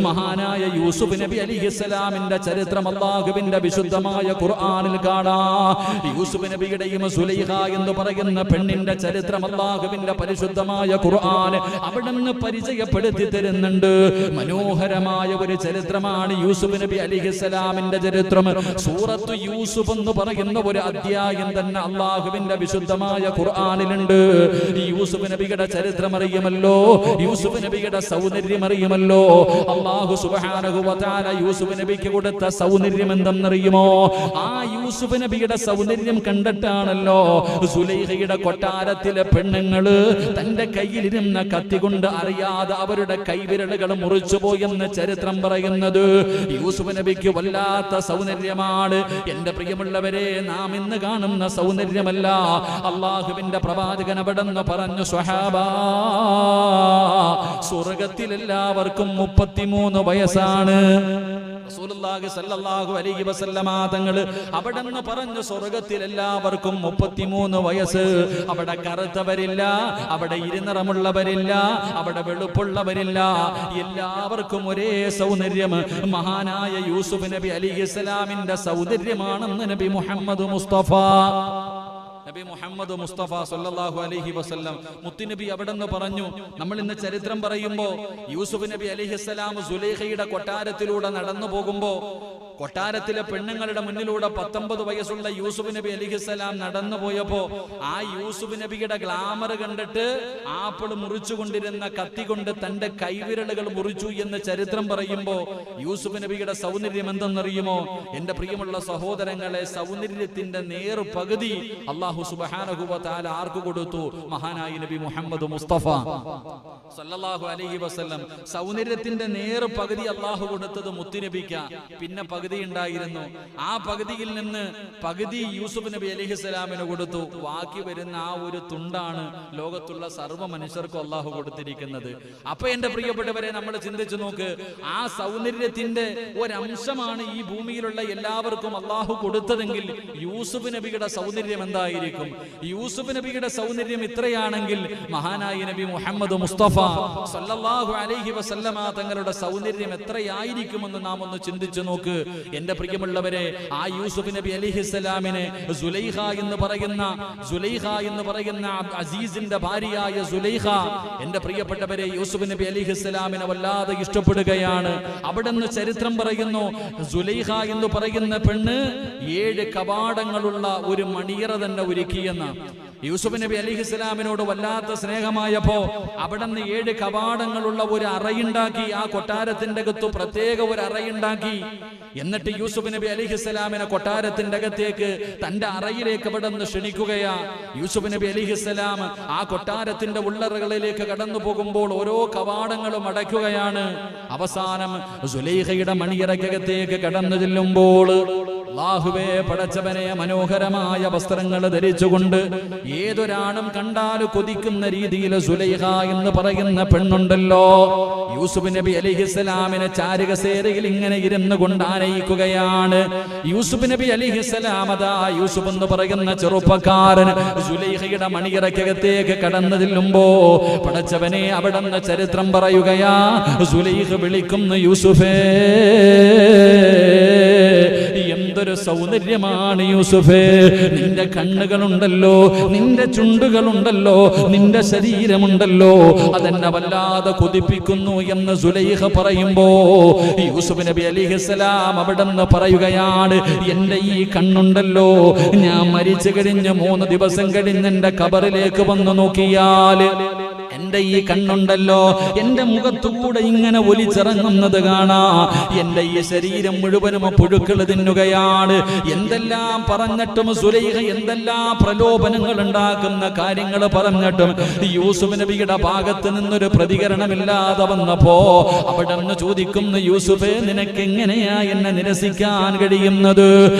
മഹാനായ യൂസുഫ് നബി അലൈഹിസ്സലാമിന്റെ ചരിത്രം അല്ലാഹുവിന്റെ വിശുദ്ധമായ ഖുർആനിൽ കാണാം. യൂസുഫ് നബിയുടെയും സുലൈഖ എന്ന് പറയുന്ന പെണ്ണിന്റെ ചരിത്രം അല്ലാഹുവിന്റെ പരിശുദ്ധമായ ഖുർആൻ അവിടുന്ന് പരിചയപ്പെടുത്തി തരുന്നുണ്ട്. മനോഹരമായ ഒരു ചരിത്രമാണ് യൂസുഫ് നബി അലൈഹിസ്സലാമിന്റെ ചരിത്രം. സൂറത്തു യൂസുഫ് എന്ന് പറയുന്ന ഒരു അധ്യായം തന്നെ അല്ലാഹുവിന്റെ വിശുദ്ധമായ ഖുർആനിലുണ്ട്. യൂസുഫ് നബിയുടെ ചരിത്രം അറിയുമല്ലോ, യൂസുഫ് നബിയുടെ സൗന്ദര്യം അറിയുമല്ലോ. അല്ലാഹു സുബ്ഹാനഹു വ തആല യൂസുഫ് നബിക്ക് കൊടുത്ത സൗന്ദര്യം എന്തെന്നറിയുമോ? ആ യൂസുഫ് നബിയുടെ സൗന്ദര്യം കണ്ടിട്ടാണല്ലോ സുലൈഖയുടെ കൊട്ടാരത്തിലെ പെണ്ണുങ്ങള് തന്റെ കയ്യിലിരുന്ന കത്തി കൊണ്ട് അറിയാതെ അവരുടെ കൈവിരലുകൾ മുറിച്ചുപോയെന്ന് ചരിത്രം പറയുന്നത്. യൂസുഫ് നബിക്ക് വല്ലാത്ത സൗന്ദര്യമാണ്. എന്റെ പ്രിയമുള്ളവരെ, നാം ഇന്ന് കാണുന്ന സൗന്ദര്യമല്ല. അള്ളാഹുവിന്റെ പ്രവാചകൻ അവിടെന്ന് പറഞ്ഞു, സ്വഹാബാ, സ്വർഗത്തിൽ എല്ലാവർക്കും 33 വയസ്സാണ്. റസൂലുള്ളാഹി സ്വല്ലല്ലാഹു അലൈഹി വസല്ലമ തങ്ങൾ അവിടെന്ന് പറഞ്ഞു, സ്വർഗത്തിൽ എല്ലാവർക്കും 33 വയസ്സ്. അവിടെ കറുത്തവരില്ല, അവിടെ ഇരുനിറമുള്ളവരില്ല, അവിടെ വെളുപ്പുള്ളവരില്ല, എല്ലാവർക്കും ഒരേ സൗന്ദര്യം. മഹാനായ യൂസുഫ് നബി അലൈഹിസ്സലാമിന്റെ സൗന്ദര്യമാണെന്ന് നബി മുഹമ്മദ് മുസ്തഫ സല്ലല്ലാഹു അലൈഹി വസല്ലം മുത്തുനബി അവിടെന്ന് പറഞ്ഞു. നമ്മൾ ഇന്ന് ചരിത്രം പറയുമ്പോ യൂസുഫ് നബി അലൈഹിസ്സലാം സുലൈഖയുടെ കൊട്ടാരത്തിലൂടെ നടന്നു പോകുമ്പോ കൊട്ടാരത്തിലെ പെണ്ണുങ്ങളുടെ മുന്നിലൂടെ 19 വയസ്സുള്ള യൂസുഫ് നബി അലൈഹിസ്സലാം നടന്നു പോയപ്പോ ആ യൂസുഫ് നബിയുടെ ഗ്ലാമർ കണ്ടിട്ട് ആപ്പിൾ മുറിച്ചുകൊണ്ടിരുന്ന കത്തി കൊണ്ട് തന്റെ കൈവിരലുകൾ മുറിച്ചു എന്ന് ചരിത്രം പറയുമ്പോ യൂസുഫ് നബിയുടെ സൗന്ദര്യം എന്തെന്നറിയുമോ? എന്റെ പ്രിയമുള്ള സഹോദരങ്ങളെ, സൗന്ദര്യത്തിന്റെ നേർ പകുതി അല്ലാഹു സുബ്ഹാനഹു വ തആല ആർക്ക് കൊടുത്തു? മഹാനായ നബി മുഹമ്മദ് മുസ്തഫ സല്ലല്ലാഹു അലൈഹി വസല്ലം. സൗന്ദര്യത്തിന്റെ നേർ പകുതി അല്ലാഹു കൊടുത്തത് മുത്തുനബിക്ക്. പിന്നെ പകുതി ഉണ്ടായിരുന്നു. ആ പകുതിയിൽ നിന്ന് പകുതി യൂസുഫ് നബി അലൈഹിസ്സലാമിന് കൊടുത്തു. ബാക്കി വരുന്ന ആ ഒരു തുണ്ടാണ് ലോകത്തുള്ള സർവ്വ മനുഷ്യർക്കും അല്ലാഹു കൊടുത്തിരിക്കുന്നത്. അപ്പൊ എന്റെ പ്രിയപ്പെട്ടവരെ, നമ്മൾ ചിന്തിച്ചു നോക്ക്, ആ സൗന്ദര്യത്തിന്റെ ഒരംശമാണ് ഈ ഭൂമിയിലുള്ള എല്ലാവർക്കും അല്ലാഹു കൊടുത്തതെങ്കിൽ യൂസുഫ് നബിയുടെ സൗന്ദര്യം എന്തായിരിക്കും? യൂസുഫ് നബിയുടെ സൗന്ദര്യം ഇത്രയാണെങ്കിൽ മഹാനായ നബി മുഹമ്മദ് മുസ്തഫ സല്ലല്ലാഹു അലൈഹി വസല്ലമ തങ്ങളുടെ സൗന്ദര്യം എത്രയായിരിക്കുമെന്ന് നാം ഒന്ന് ചിന്തിച്ചു നോക്ക്. എന്റെ പ്രിയമുള്ളവരെ, ആ യൂസുഫ് നബി അലൈഹിസ്സലാമിനെ സുലൈഖ എന്ന് പറയുന്ന അസീസിന്റെ ഭാര്യയായ സുലൈഖ, എന്റെ പ്രിയപ്പെട്ടവരെ, യൂസുഫ് നബി അലൈഹിസ്സലാമിനെ വല്ലാതെ ഇഷ്ടപ്പെടുകയാണ്. അവിടുന്ന് ചരിത്രം പറയുന്നു, സുലൈഖ എന്ന് പറയുന്ന പെണ്ണ് 7 കവാടങ്ങളുള്ള ഒരു മണിയറ തന്നെ ഒരുക്കിയെന്ന്. യൂസുഫ് നബി അലൈഹിസ്സലാമിനോട് വല്ലാത്ത സ്നേഹമായപ്പോ അവിടുന്ന് 7 കവാടങ്ങളുള്ള ഒരു അറയുണ്ടാക്കി. ആ കൊട്ടാരത്തിന്റെ അകത്ത് പ്രത്യേക ഒരു അറയുണ്ടാക്കി. എന്നിട്ട് യൂസുഫ് നബി അലൈഹിസ്സലാമിനെ കൊട്ടാരത്തിന്റെ അകത്തേക്ക്, തന്റെ അറയിലേക്ക് അവിടുന്ന് ക്ഷണിക്കുകയാ. യൂസുഫ് നബി അലൈഹിസ്സലാം ആ കൊട്ടാരത്തിന്റെ ഉള്ളറകളിലേക്ക് കടന്നു പോകുമ്പോൾ ഓരോ കവാടങ്ങളും അടയ്ക്കുകയാണ്. അവസാനം സുലൈഖയുടെ മണിയറക്കകത്തേക്ക് കടന്നു ചെല്ലുമ്പോൾ അല്ലാഹുവേ, പടച്ചവനെ, മനോഹരമായ വസ്ത്രങ്ങൾ ധരിച്ചുകൊണ്ട് ഏതൊരാണും കണ്ടാൽ കൊതിക്കുന്ന രീതിയിൽ സുലൈഖ എന്ന് പറയുന്ന പെണ്ണുണ്ടല്ലോ, യൂസുഫ് നബി അലൈഹിസ്സലാമിനെ ചാരുകസേരയിൽ ഇങ്ങനെ ഇരുന്നു കൊണ്ട് ആനയിക്കുകയാണ്. യൂസുഫ് നബി അലൈഹിസ്സലാം, അതാ യൂസുഫ് എന്ന് പറയുന്ന ചെറുപ്പക്കാരൻ സുലൈഖയുടെ മണിയറക്കകത്തേക്ക് കടന്നു ചെല്ലുമ്പോ പടച്ചവനെ, അവിടുന്ന് ചരിത്രം പറയുകയാ. സുലൈഖ വിളിക്കുന്നു, യൂസുഫേ, എന്തൊരു സൗന്ദര്യമാണ് യൂസുഫേ, നിന്റെ കണ്ണുകളുണ്ടല്ലോ, നിന്റെ ചുണ്ടുകളുണ്ടല്ലോ, നിന്റെ ശരീരമുണ്ടല്ലോ, അതെന്നെ വല്ലാതെ കൊതിപ്പിക്കുന്നു എന്ന് സുലൈഖ പറയുമ്പോ യൂസുഫ് നബി അലൈഹിസ്സലാം അവിടെന്ന് പറയുകയാണ്, എന്റെ ഈ കണ്ണുണ്ടല്ലോ, ഞാൻ മരിച്ചു കഴിഞ്ഞ് 3 ദിവസം കഴിഞ്ഞ് എന്റെ ഖബറിലേക്ക് വന്നു നോക്കിയാൽ എന്റെ ഈ കണ്ണുണ്ടല്ലോ, എന്റെ മുഖത്തൂടെ ഇങ്ങനെ ഒലിച്ചിറങ്ങുന്നത് കാണാ. എന്റെ ഈ ശരീരം മുഴുവനും പുഴുക്കൾ തിന്നുകയാണ്. എന്തെല്ലാം പറഞ്ഞിട്ടും സുലൈഖ എന്തെല്ലാം പ്രലോഭനങ്ങൾ ഉണ്ടാക്കുന്ന കാര്യങ്ങൾ പറഞ്ഞിട്ടും യൂസുഫ് നബിയുടെ ഭാഗത്ത് നിന്നൊരു പ്രതികരണമില്ലാതെ വന്നപ്പോ അവിടെ നിന്ന് ചോദിക്കുന്നു, യൂസുഫേ, നിനക്ക് എങ്ങനെയാ എന്നെ നിരസിക്കാൻ കഴിയുന്നത്?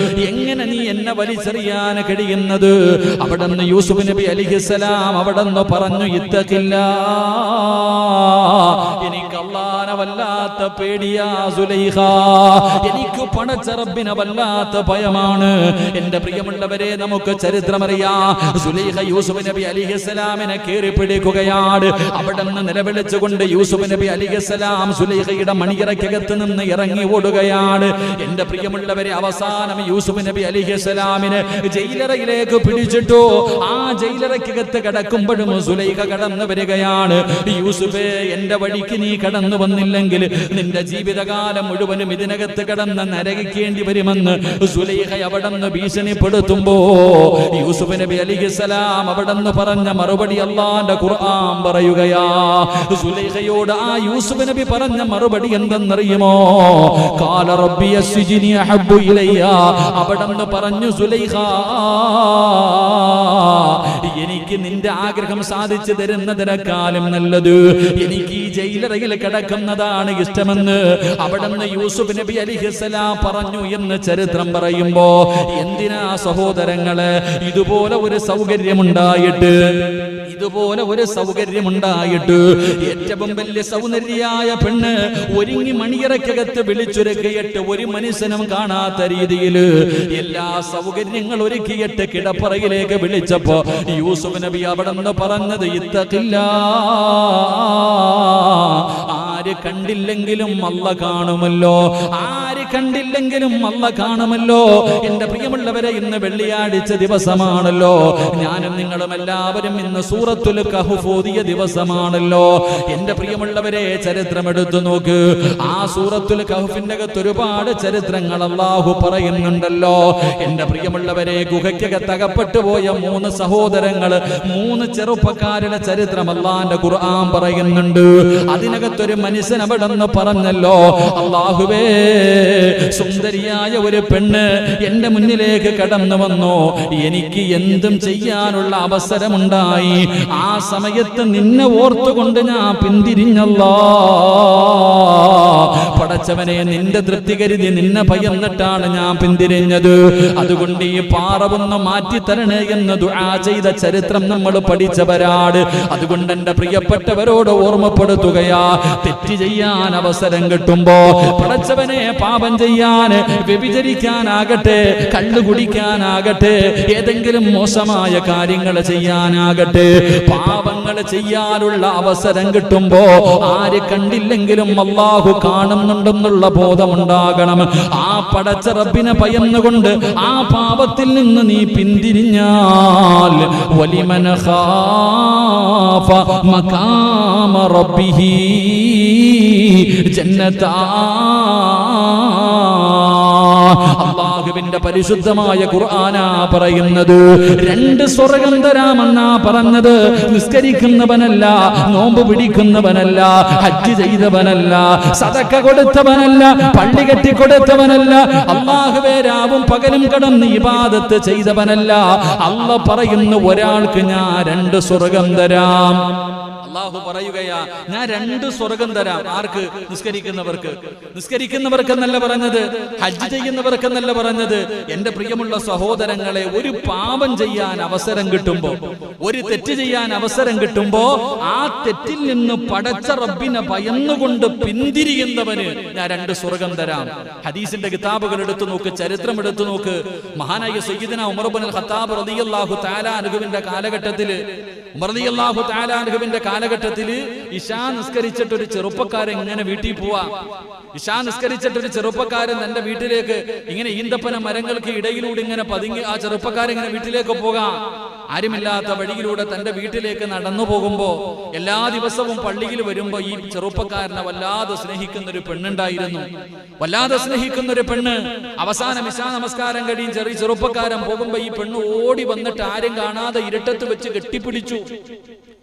എങ്ങനെ നീ എന്നെ വലിച്ചെറിയാൻ കഴിയുന്നത്? അവിടെ നിന്ന് യൂസുഫ് നബി അലൈഹിസ്സലാം അവിടെ നിന്ന് പറഞ്ഞു, ഇത്തഖില്ലാ എനിക്ക് അല്ലാഹനെ വല്ലാത്ത പേടിയാ സുലൈഖ, എനിക്ക് പടച്ച റബ്ബിനെ വല്ലാത്ത ഭയമാണ്. എന്റെ പ്രിയമുള്ളവരെ, നമുക്ക് ചരിത്രമറിയാം. സുലൈഖ യൂസുഫ് നബി അലൈഹിസ്സലാമിനെ കേറി പിടിക്കുകയാണ്. അവിടെ നിന്ന് നിലവിളിച്ചുകൊണ്ട് യൂസുഫ് നബി അലൈഹിസ്സലാം സുലൈഖയുടെ മണിയറയ്ക്കകത്ത് നിന്ന് ഇറങ്ങി ഓടുകയാണ്. എന്റെ പ്രിയമുള്ളവരെ, അവസാനം യൂസുഫ് നബി അലൈഹിസ്സലാമിനെ ജയിലറയിലേക്ക് പിടിച്ചിട്ടു. ആ ജയിലറയ്ക്കകത്ത് കിടക്കുമ്പോഴും സുലൈഖ കടന്നു വരികയാണ്. യൂസുഫേ, എന്റെ വഴിക്ക് നീ കടന്നു വന്നില്ലെങ്കിൽ നിന്റെ ജീവിതകാലം മുഴുവനും ഇതിനകത്ത് കിടന്ന് നരകിക്കേണ്ടി വരുമെന്ന് സുലൈഖ അവിടെ നിന്ന് ഭീഷണിപ്പെടുത്തുമ്പോ യൂസുഫ് നബി അലൈഹിസ്സലാം അവിടെ നിന്ന് പറഞ്ഞ മറുപടി അല്ലാഹുവിന്റെ ഖുർആൻ പറയുകയാ. സുലൈഖയോട് ആ യൂസുഫ് നബി പറഞ്ഞ മറുപടി എന്തെന്നറിയുമോ? ഖാല റബ്ബി അസ്ജിനി അഹബ്ബു ഇലയ്യ. അവിടെ നിന്ന് പറഞ്ഞു, സുലൈഖ, എനിക്ക് നിന്റെ ആഗ്രഹം സാധിച്ചു തരുന്നതിനേക്കാളും നല്ലത് എനിക്ക് ഈ ജയിലറയിൽ കിടക്കുന്നതാണ് ഇഷ്ടമെന്ന് അവിടെ നിന്ന് യൂസുഫ് നബി അലൈഹിസ്സലാം പറഞ്ഞു എന്ന് ചരിത്രം പറയുമ്പോ, എന്തിനാ സഹോദരങ്ങളെ ഇതുപോലെ ഒരു സൗകര്യമുണ്ടായിട്ട് ഏറ്റവും വലിയ സൗന്ദര്യായ പെണ്ണ് ഒരുങ്ങി മണിയറയ്ക്കകത്ത് വിളിച്ചൊരുക്കിയിട്ട് ഒരു മനുഷ്യനും കാണാത്ത രീതിയിൽ എല്ലാ സൗകര്യങ്ങൾ ഒരുക്കിയിട്ട് കിടപ്പറയിലേക്ക് വിളിച്ചപ്പോ യൂസുഫ് നബി അവിടെ നിന്ന് പറഞ്ഞത്, ഇത്തഖില്ലാ, ആര് കണ്ടില്ലെങ്കിലും അല്ലാഹ് കാണുമല്ലോ, ആര് കണ്ടില്ലെങ്കിലും അല്ലാഹ് കാണുമല്ലോ. എന്റെ പ്രിയമുള്ളവരെ, ഇന്ന് വെള്ളിയാഴ്ച ദിവസമാണല്ലോ. ഞാനും നിങ്ങളും എല്ലാവരും ഇന്ന് സൂറത്തുൽ കഹ്ഫ് ഓതിയ ദിവസമാണല്ലോ. എന്റെ പ്രിയമുള്ളവരെ, ചരിത്രം എടുത്തു നോക്ക്. ആ സൂറത്തുൽ കഹ്ഫിന്റെ അകത്ത് ഒരുപാട് ചരിത്രങ്ങൾ അല്ലാഹു പറയുന്നുണ്ടല്ലോ. എന്റെ പ്രിയമുള്ളവരെ, ഗുഹയ്ക്കകത്ത് അകപ്പെട്ടു പോയ 3 സഹോദരങ്ങൾ, 3 ചെറുപ്പക്കാരുടെ ചരിത്രം അല്ലാഹുവിന്റെ ഖുർആൻ പറയുന്നുണ്ട്. അതിനകത്തൊരു മനുഷ്യൻ അവിടെ നിന്ന് പറഞ്ഞല്ലോ, അല്ലാഹുവേ, സുന്ദരിയായ ഒരു പെണ്ണ് എന്റെ മുന്നിലേക്ക് കടന്നു വന്നു, എനിക്ക് എന്തും ചെയ്യാനുള്ള അവസരമുണ്ടായി. ആ സമയത്ത് നിന്നെ ഓർത്തുകൊണ്ട് ഞാൻ പിന്തിരിഞ്ഞല്ലോ. പടച്ചവനെ, നിന്റെ തൃപ്തി കരുതി നിന്നെ ഭയന്നിട്ടാണ് ഞാൻ പിന്തിരിഞ്ഞത്. അതുകൊണ്ട് ഈ പാറവൊന്ന് മാറ്റിത്തരണേ എന്ന് ദുആ ചെയ്ത ചരിത്രം നമ്മൾ പഠിച്ചവരാണ്. അതുകൊണ്ട് എന്റെ പ്രിയപ്പെട്ടവരോട് ഓർമ്മപ്പെടുത്തുകയാ, തെറ്റ് ചെയ്യാൻ അവസരം കിട്ടുമ്പോ പടച്ചവനെ, പാപം ചെയ്യാൻ, വ്യഭിചരിക്കാനാകട്ടെ, കള്ളു കുടിക്കാനാകട്ടെ, ഏതെങ്കിലും മോശമായ കാര്യങ്ങൾ ചെയ്യാനാകട്ടെ, പാപങ്ങൾ ചെയ്യാനുള്ള അവസരം കിട്ടുമ്പോ ആര് കണ്ടില്ലെങ്കിലും അല്ലാഹു കാണുന്നുണ്ടെന്നുള്ള ബോധമുണ്ടാകണം. ആ പടച്ച റബ്ബിനെ ഭയന്നുകൊണ്ട് ആ പാപത്തിൽ നിന്ന് നീ പിന്തിരിഞ്ഞാൽ, വലിമൻ ഖാഫ മഖാമ റബ്ബിഹി ജന്നതാ. അല്ലാഹുവിന്റെ പരിശുദ്ധമായ ഖുർആനാ പറയുന്നത്. 2 സ്വർഗ്ഗം തരാമെന്നാ പറഞ്ഞത്. നിസ്കരിക്കുന്നവനല്ല, നോമ്പ് പിടിക്കുന്നവനല്ല, ഹജ്ജ് ചെയ്തവനല്ല, സദഖ കൊടുത്തവനല്ല, പള്ളി കെട്ടി കൊടുത്തവനല്ല, അല്ലാഹുവേ രാവും പകലും കടന്ന് ഇബാദത്ത് ചെയ്തവനല്ല. അല്ലാഹു പറയുന്നു, ഒരാൾക്ക് ഞാൻ 2 സ്വർഗ്ഗം തരാം. അല്ലാഹു പറയുകയാ, ഞാൻ 2 സ്വർഗ്ഗം തരാം. ആർക്ക്? നിസ്കരിക്കുന്നവർക്കെന്നല്ല പറഞ്ഞത്, ഹജ്ജ് ചെയ്യുന്നവർക്കെന്നല്ല പറഞ്ഞത്. എന്റെ പ്രിയമുള്ള സഹോദരങ്ങളെ, ഒരു പാപം ചെയ്യാൻ അവസരം കിട്ടുമ്പോ, ഒരു തെറ്റ് ചെയ്യാൻ അവസരം കിട്ടുമ്പോ ആ തെറ്റിൽ നിന്ന് പടച്ച റബ്ബിനെ ഭയന്നുകൊണ്ട് പിന്തിരിയുന്നവന് ഞാൻ 2 സ്വർഗ്ഗം തരാം. ഹദീസിന്റെ കിതാബുകൾ എടുത്തു നോക്ക്, ചരിത്രം എടുത്തു നോക്ക്. മഹാനായ സയ്യിദുനാ ഉമർ ഇബ്നുൽ ഖത്താബ് റളിയല്ലാഹു തആല അൻഹുവിന്റെ കാലഘട്ടത്തില്, ഉമർ റളിയല്ലാഹു തആല അൻഹുവിന്റെ കാലഘട്ടത്തില് ഇശാ നിസ്കരിച്ചിട്ട് ഒരു ചെറുപ്പക്കാരൻ ഇങ്ങനെ വീട്ടിൽ പോവാ. ഇശാ നിസ്കരിച്ചിട്ട് ഒരു ചെറുപ്പക്കാരൻ തന്റെ വീട്ടിലേക്ക് ഇങ്ങനെ ഈന്തപ്പന മരങ്ങൾക്ക് ഇടയിലൂടെ ഇങ്ങനെ പതുങ്ങി ആ ചെറുപ്പക്കാരൻ ഇങ്ങനെ വീട്ടിലേക്ക് പോകാം. ആരുമില്ലാത്ത വഴിയിലൂടെ തന്റെ വീട്ടിലേക്ക് നടന്നു പോകുമ്പോ എല്ലാ ദിവസവും പള്ളിയിൽ വരുമ്പോ ഈ ചെറുപ്പക്കാരനെ വല്ലാതെ സ്നേഹിക്കുന്ന ഒരു പെണ്ണുണ്ടായിരുന്നു. വല്ലാതെ സ്നേഹിക്കുന്ന ഒരു പെണ്ണ്. അവസാനം ഇശാ നമസ്കാരം കഴിയും ചെറുപ്പക്കാരൻ പോകുമ്പോ ഈ പെണ്ണ് ഓടി വന്നിട്ട് ആരും കാണാതെ ഇരുട്ടത്ത് വെച്ച് കെട്ടിപ്പിടിച്ചു.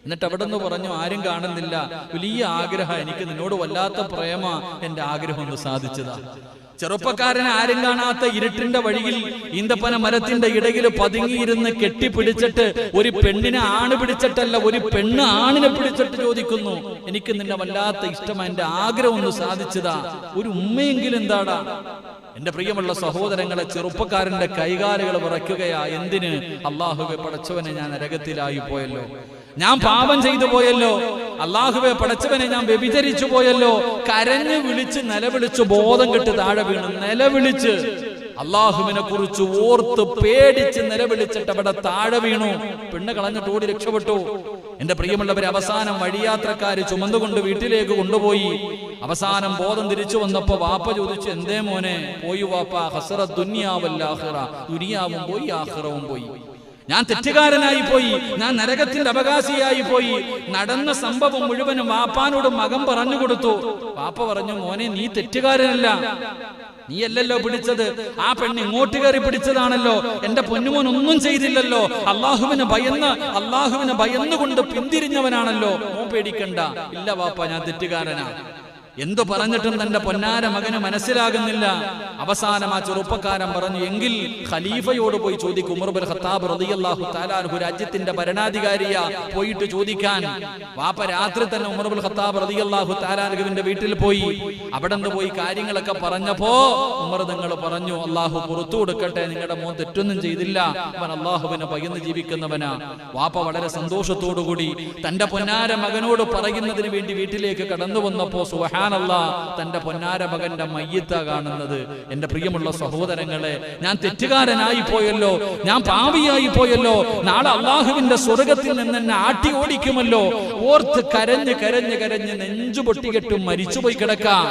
എന്നിട്ട് അവിടെ നിന്ന് പറഞ്ഞു, ആരും കാണുന്നില്ല, വലിയ ആഗ്രഹം, എനിക്ക് നിന്നോട് വല്ലാത്ത പ്രേമ, എന്റെ ആഗ്രഹം ഒന്ന് സാധിച്ചതാ. ചെറുപ്പക്കാരനെ ആരും കാണാത്ത ഇരുട്ടിന്റെ വഴിയിൽ ഈന്തപ്പന മരത്തിന്റെ ഇടയിൽ പതുങ്ങിയിരുന്ന് കെട്ടിപ്പിടിച്ചിട്ട് ഒരു പെണ്ണിനെ ആണ് പിടിച്ചിട്ടല്ല, ഒരു പെണ്ണ് ആണിനെ പിടിച്ചിട്ട് ചോദിക്കുന്നു, എനിക്ക് നിന്നെ വല്ലാത്ത ഇഷ്ടമാ, എന്റെ ആഗ്രഹം ഒന്ന് സാധിച്ചതാ, ഒരു ഉമ്മയെങ്കിലും എന്താടാ. എന്റെ പ്രിയമുള്ള സഹോദരങ്ങളെ, ചെറുപ്പക്കാരന്റെ കൈകാലുകൾ വിറയ്ക്കുകയാ. എന്തിന്? അല്ലാഹുവേ പടച്ചവനെ, ഞാൻ നരകത്തിലായി പോയല്ലോ, ഞാൻ പാപം ചെയ്തു പോയല്ലോ, അല്ലാഹുവേ പടച്ചവനെ, ഞാൻ വ്യഭിചരിച്ചു പോയല്ലോ. കരഞ്ഞു വിളിച്ച് നിലവിളിച്ച് ബോധം കെട്ട് താഴെ വീണു. നിലവിളിച്ച് അല്ലാഹുവിനെ കുറിച്ച് ഓർത്ത് പേടിച്ച് നിലവിളിച്ചിട്ട് അവിടെ താഴെ വീണു. പെണ്ണ് കളഞ്ഞിട്ട് ഓടി രക്ഷപ്പെട്ടു. എന്റെ പ്രിയമുള്ളവരെ, അവസാനം വഴിയാത്രക്കാര് ചുമന്നുകൊണ്ട് വീട്ടിലേക്ക് കൊണ്ടുപോയി. അവസാനം ബോധം തിരിച്ചു വന്നപ്പോ വാപ്പ ചോദിച്ചു, എന്തേ മോനെ? പോയി വാപ്പ, ഹസറത്ത് ദുനിയാവൽ ആഖിറ, ദുനിയാവും പോയി ആഖിറവും പോയി. ഞാൻ തെറ്റുകാരനായി പോയി, ഞാൻ നരകത്തിന്റെ അവകാശിയായി പോയി. നടന്ന സംഭവം മുഴുവനും വാപ്പാനോട് മകൻ പറഞ്ഞു കൊടുത്തു. വാപ്പ പറഞ്ഞു, മോനെ, നീ തെറ്റുകാരനല്ല, നീയല്ലല്ലോ പിടിച്ചത്, ആ പെണ്ണ് ഇങ്ങോട്ട് കയറി പിടിച്ചതാണല്ലോ. എന്റെ പൊന്നുമോൻ ഒന്നും ചെയ്തില്ലല്ലോ, അള്ളാഹുവിന് ഭയന്നുകൊണ്ട് പിന്തിരിഞ്ഞവനാണല്ലോ, മോൻ പേടിക്കണ്ട. ഇല്ല വാപ്പ, ഞാൻ തെറ്റുകാരനാ. എന്തു പറഞ്ഞിട്ടും തന്റെ പൊന്നാര മകന് മനസ്സിലാകുന്നില്ല. അവസാനം ആ ചെറുപ്പക്കാരൻ പറഞ്ഞു, എങ്കിൽ ഖലീഫയോട് പോയി ചോദിക്കും. ഉമർ ഇബ്നു ഖത്താബ് റളിയല്ലാഹു തആല അൻഹു രാജ്യത്തിന്റെ ഭരണാധികാരിയാ, പോയിട്ട് ചോദിക്കാൻ. വാപ്പ രാത്രി തന്നെ ഉമർ ഇബ്നു ഖത്താബ് റളിയല്ലാഹു തആല അൻഹുവിന്റെ വീട്ടിൽ പോയി. അവിടെ നിന്ന് പോയി കാര്യങ്ങളൊക്കെ പറഞ്ഞപ്പോ ഉമർ തങ്ങൾ പറഞ്ഞു, അല്ലാഹു പുറത്തു കൊടുക്കട്ടെ, നിങ്ങളുടെ മോൻ തെറ്റൊന്നും ചെയ്തില്ല, അവൻ അല്ലാഹുവിനെ ഭയന്ന് ജീവിക്കുന്നവനാ. വാപ്പ വളരെ സന്തോഷത്തോടുകൂടി തന്റെ പൊന്നാര മകനോട് പറയുന്നതിന് വേണ്ടി വീട്ടിലേക്ക് കടന്നു വന്നപ്പോ തന്റെ പൊന്നാര മകന്റെ മയ്യിത്ത കാണുന്നത്. എന്റെ പ്രിയമുള്ള സഹോദരങ്ങളെ, ഞാൻ തെറ്റുകാരനായി പോയല്ലോ, ഞാൻ പാപിയായി പോയല്ലോ, നാളെ അള്ളാഹുവിന്റെ സ്വർഗത്തിൽ നിന്ന് എന്നെ ആട്ടി ഓടിക്കുമല്ലോ ഓർത്ത് കരഞ്ഞ് കരഞ്ഞ് കരഞ്ഞ് നെഞ്ചു പൊട്ടികെട്ടും മരിച്ചുപോയി കിടക്കാം.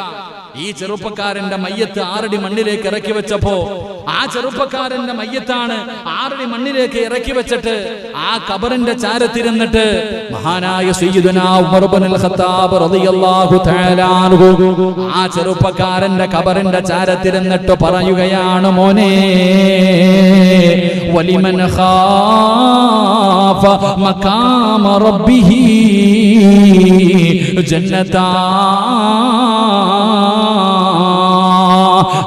ഈ ചെറുപ്പക്കാരന്റെ മയ്യത്ത് 6 അടി മണ്ണിലേക്ക് ഇറക്കി വെച്ചപ്പോ, ആ ചെറുപ്പക്കാരന്റെ മയ്യത്താണ് 6 അടി മണ്ണിലേക്ക് ഇറക്കി വെച്ചിട്ട് ആ ഖബറിന്റെ ചാരത്തിരുന്നിട്ട് മഹാനായ സയ്യിദുനാ ഉമർ ഇബ്നുൽ ഖത്താബ് റളിയല്ലാഹു തആല അൻഹു ആ ചെറുപ്പക്കാരന്റെ ഖബറിന്റെ ചാരത്തിരുന്നിട്ട് പറയുകയാണ്, മോനെ, വലിമൻ ഖാഫ മഖാമ റബ്ബിഹി ജന്നതാ,